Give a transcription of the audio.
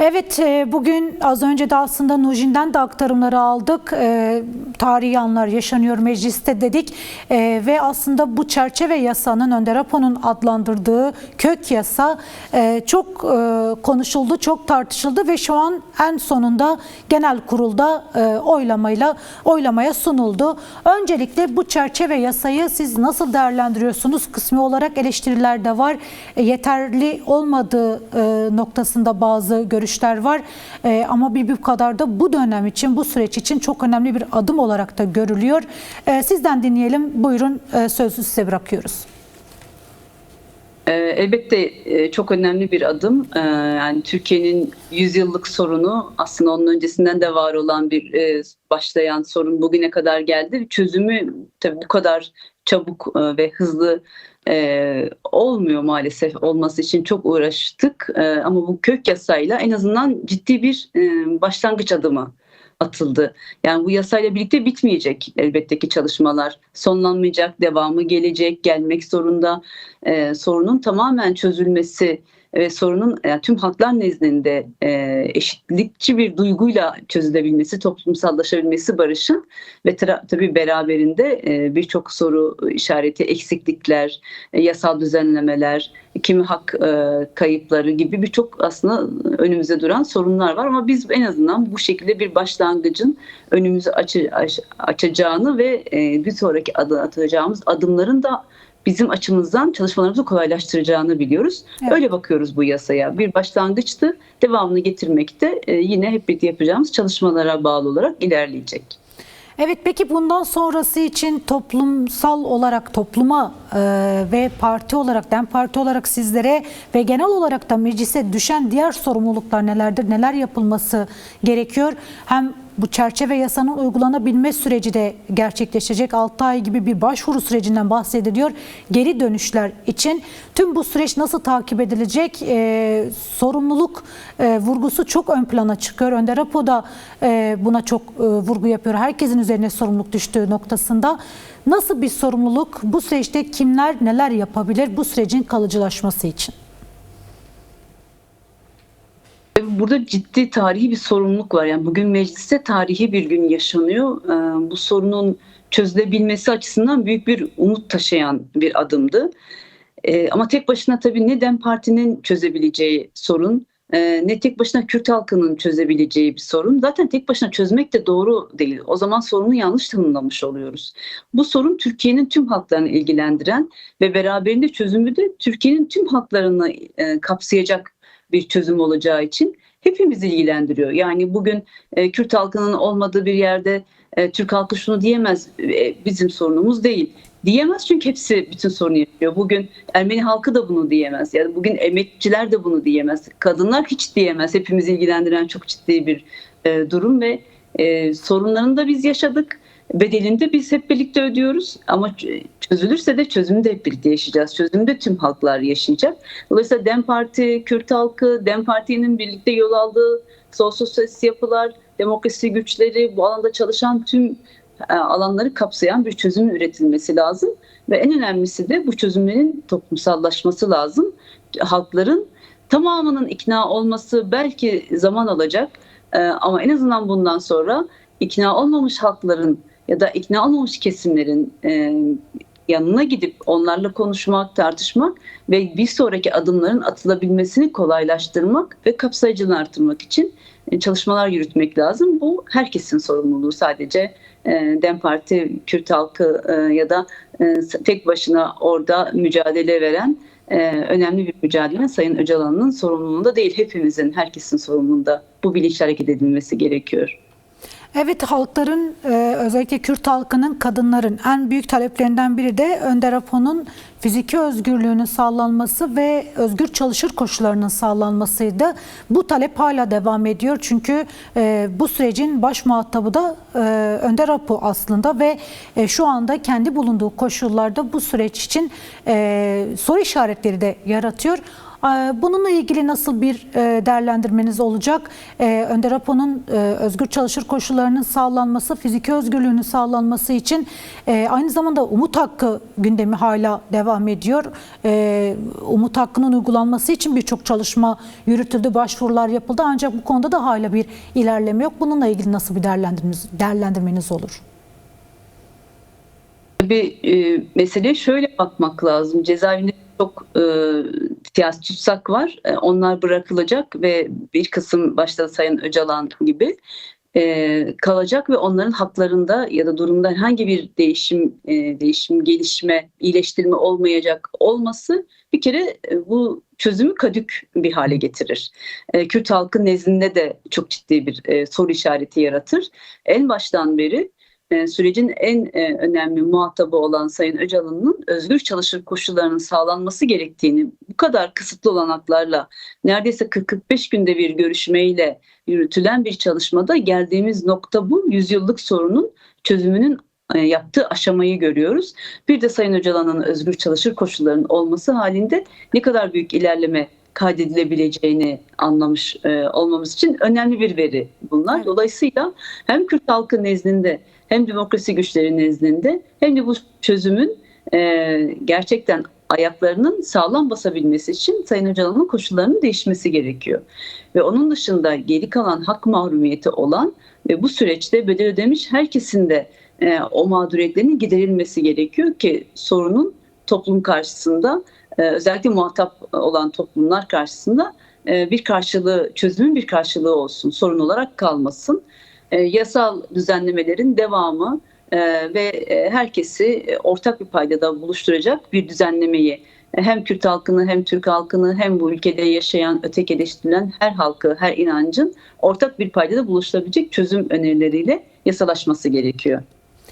Evet, bugün az önce de aslında Nujin'den de aktarımları aldık. Tarihi anlar yaşanıyor mecliste dedik. Ve aslında bu çerçeve yasanın, Önder Apo'nun adlandırdığı kök yasa çok konuşuldu, çok tartışıldı ve şu an en sonunda genel kurulda oylamaya sunuldu. Öncelikle bu çerçeve yasayı siz nasıl değerlendiriyorsunuz? Kısmi olarak eleştiriler de var. Yeterli olmadığı noktasında bazı görüşler var. Ama bir kadar da bu dönem için, bu süreç için çok önemli bir adım olarak da görülüyor. Sizden dinleyelim. Buyurun, sözü size bırakıyoruz. Elbette çok önemli bir adım. Yani Türkiye'nin 100 yıllık sorunu, aslında onun öncesinden de var olan bir başlayan sorun bugüne kadar geldi. Çözümü tabii bu kadar çabuk ve hızlı olmuyor maalesef. Olması için çok uğraştık. Ama bu kök yasayla en azından ciddi bir başlangıç adımı atıldı. Yani bu yasayla birlikte bitmeyecek elbette ki çalışmalar. Sonlanmayacak, devamı gelecek, gelmek zorunda. Sorunun tamamen çözülmesi ve sorunun yani tüm halklar nezdinde eşitlikçi bir duyguyla çözülebilmesi, toplumsallaşabilmesi barışın ve tabii beraberinde birçok soru işareti, eksiklikler, yasal düzenlemeler, kimi hak kayıpları gibi birçok aslında önümüze duran sorunlar var. Ama biz en azından bu şekilde bir başlangıcın önümüzü açacağını ve bir sonraki atacağımız adımların da bizim açımızdan çalışmalarımızı kolaylaştıracağını biliyoruz. Evet. Öyle bakıyoruz bu yasaya. Bir başlangıçtı. Devamını getirmek de yine hep birlikte yapacağımız çalışmalara bağlı olarak ilerleyecek. Evet, peki bundan sonrası için toplumsal olarak topluma ve parti olarak, DEM Parti olarak sizlere ve genel olarak da meclise düşen diğer sorumluluklar nelerdir? Neler yapılması gerekiyor? Hem bu çerçeve yasanın uygulanabilme süreci de gerçekleşecek. 6 ay gibi bir başvuru sürecinden bahsediliyor. Geri dönüşler için tüm bu süreç nasıl takip edilecek? Sorumluluk vurgusu çok ön plana çıkıyor. Önder Apo da buna çok vurgu yapıyor. Herkesin üzerine sorumluluk düştüğü noktasında. Nasıl bir sorumluluk? Bu süreçte kimler neler yapabilir bu sürecin kalıcılaşması için? Burada ciddi tarihi bir sorumluluk var. Yani bugün mecliste tarihi bir gün yaşanıyor. Bu sorunun çözülebilmesi açısından büyük bir umut taşıyan bir adımdı. Ama tek başına tabii ne DEM Parti'nin çözebileceği sorun, ne tek başına Kürt halkının çözebileceği bir sorun. Zaten tek başına çözmek de doğru değil. O zaman sorunu yanlış tanımlamış oluyoruz. Bu sorun Türkiye'nin tüm halklarını ilgilendiren ve beraberinde çözümü de Türkiye'nin tüm halklarını kapsayacak bir çözüm olacağı için hepimizi ilgilendiriyor. Yani bugün Kürt halkının olmadığı bir yerde Türk halkı şunu diyemez, bizim sorunumuz değil. Diyemez çünkü hepsi bütün sorunu yaşıyor. Bugün Ermeni halkı da bunu diyemez. Yani bugün emekçiler de bunu diyemez. Kadınlar hiç diyemez. Hepimizi ilgilendiren çok ciddi bir durum ve sorunlarını da biz yaşadık. Bedelini de biz hep birlikte ödüyoruz ama çözülürse de çözümü de hep birlikte yaşayacağız. Çözümü de tüm halklar yaşayacak. Dolayısıyla DEM Parti, Kürt halkı, DEM Parti'nin birlikte yol aldığı sosyalist yapılar, demokrasi güçleri, bu alanda çalışan tüm alanları kapsayan bir çözümün üretilmesi lazım. Ve en önemlisi de bu çözümlerin toplumsallaşması lazım. Halkların tamamının ikna olması belki zaman alacak ama en azından bundan sonra ikna olmamış halkların ya da ikna olmamış kesimlerin yanına gidip onlarla konuşmak, tartışmak ve bir sonraki adımların atılabilmesini kolaylaştırmak ve kapsayıcılığını artırmak için çalışmalar yürütmek lazım. Bu herkesin sorumluluğu, sadece DEM Parti, Kürt halkı ya da tek başına orada mücadele veren önemli bir mücadele Sayın Öcalan'ın sorumluluğunda değil, hepimizin, herkesin sorumluluğunda bu bilinçle hareket edilmesi gerekiyor. Evet, halkların özellikle Kürt halkının, kadınların en büyük taleplerinden biri de Önder Apo'nun fiziki özgürlüğünün sağlanması ve özgür çalışır koşullarının sağlanmasıydı. Bu talep hala devam ediyor çünkü bu sürecin baş muhatabı da Önder Apo aslında ve şu anda kendi bulunduğu koşullarda bu süreç için soru işaretleri de yaratıyor. Bununla ilgili nasıl bir değerlendirmeniz olacak? Önder Apo'nun özgür çalışır koşullarının sağlanması, fiziki özgürlüğünün sağlanması için aynı zamanda umut hakkı gündemi hala devam ediyor. Umut hakkının uygulanması için birçok çalışma yürütüldü, başvurular yapıldı. Ancak bu konuda da hala bir ilerleme yok. Bununla ilgili nasıl bir değerlendirmeniz olur? Bir meseleye şöyle bakmak lazım. Cezaevinde çok siyasi tutsak var. Onlar bırakılacak ve bir kısım başta Sayın Öcalan gibi kalacak ve onların haklarında ya da durumda herhangi bir değişim, gelişme, iyileştirme olmayacak olması bir kere bu çözümü kadük bir hale getirir. Kürt halkı nezdinde de çok ciddi bir soru işareti yaratır. En baştan beri sürecin en önemli muhatabı olan Sayın Öcalan'ın özgür çalışır koşullarının sağlanması gerektiğini, bu kadar kısıtlı olanaklarla neredeyse 40-45 günde bir görüşmeyle yürütülen bir çalışmada geldiğimiz nokta bu. Yüzyıllık sorunun çözümünün yaptığı aşamayı görüyoruz. Bir de Sayın Öcalan'ın özgür çalışır koşullarının olması halinde ne kadar büyük ilerleme kaydedilebileceğini anlamış olmamız için önemli bir veri bunlar. Evet. Dolayısıyla hem Kürt halkı nezdinde hem demokrasi güçleri nezdinde hem de bu çözümün gerçekten ayaklarının sağlam basabilmesi için Sayın Öcalan'ın koşullarının değişmesi gerekiyor. Ve onun dışında geri kalan hak mahrumiyeti olan ve bu süreçte bedel ödemiş herkesin de o mağduriyetlerinin giderilmesi gerekiyor ki sorunun toplum karşısında özellikle muhatap olan toplumlar karşısında bir karşılığı, çözümün bir karşılığı olsun, sorun olarak kalmasın. Yasal düzenlemelerin devamı ve herkesi ortak bir paydada buluşturacak bir düzenlemeyi hem Kürt halkını hem Türk halkını hem bu ülkede yaşayan, ötekileştirilen her halkı, her inancın ortak bir paydada buluşturabilecek çözüm önerileriyle yasalaşması gerekiyor.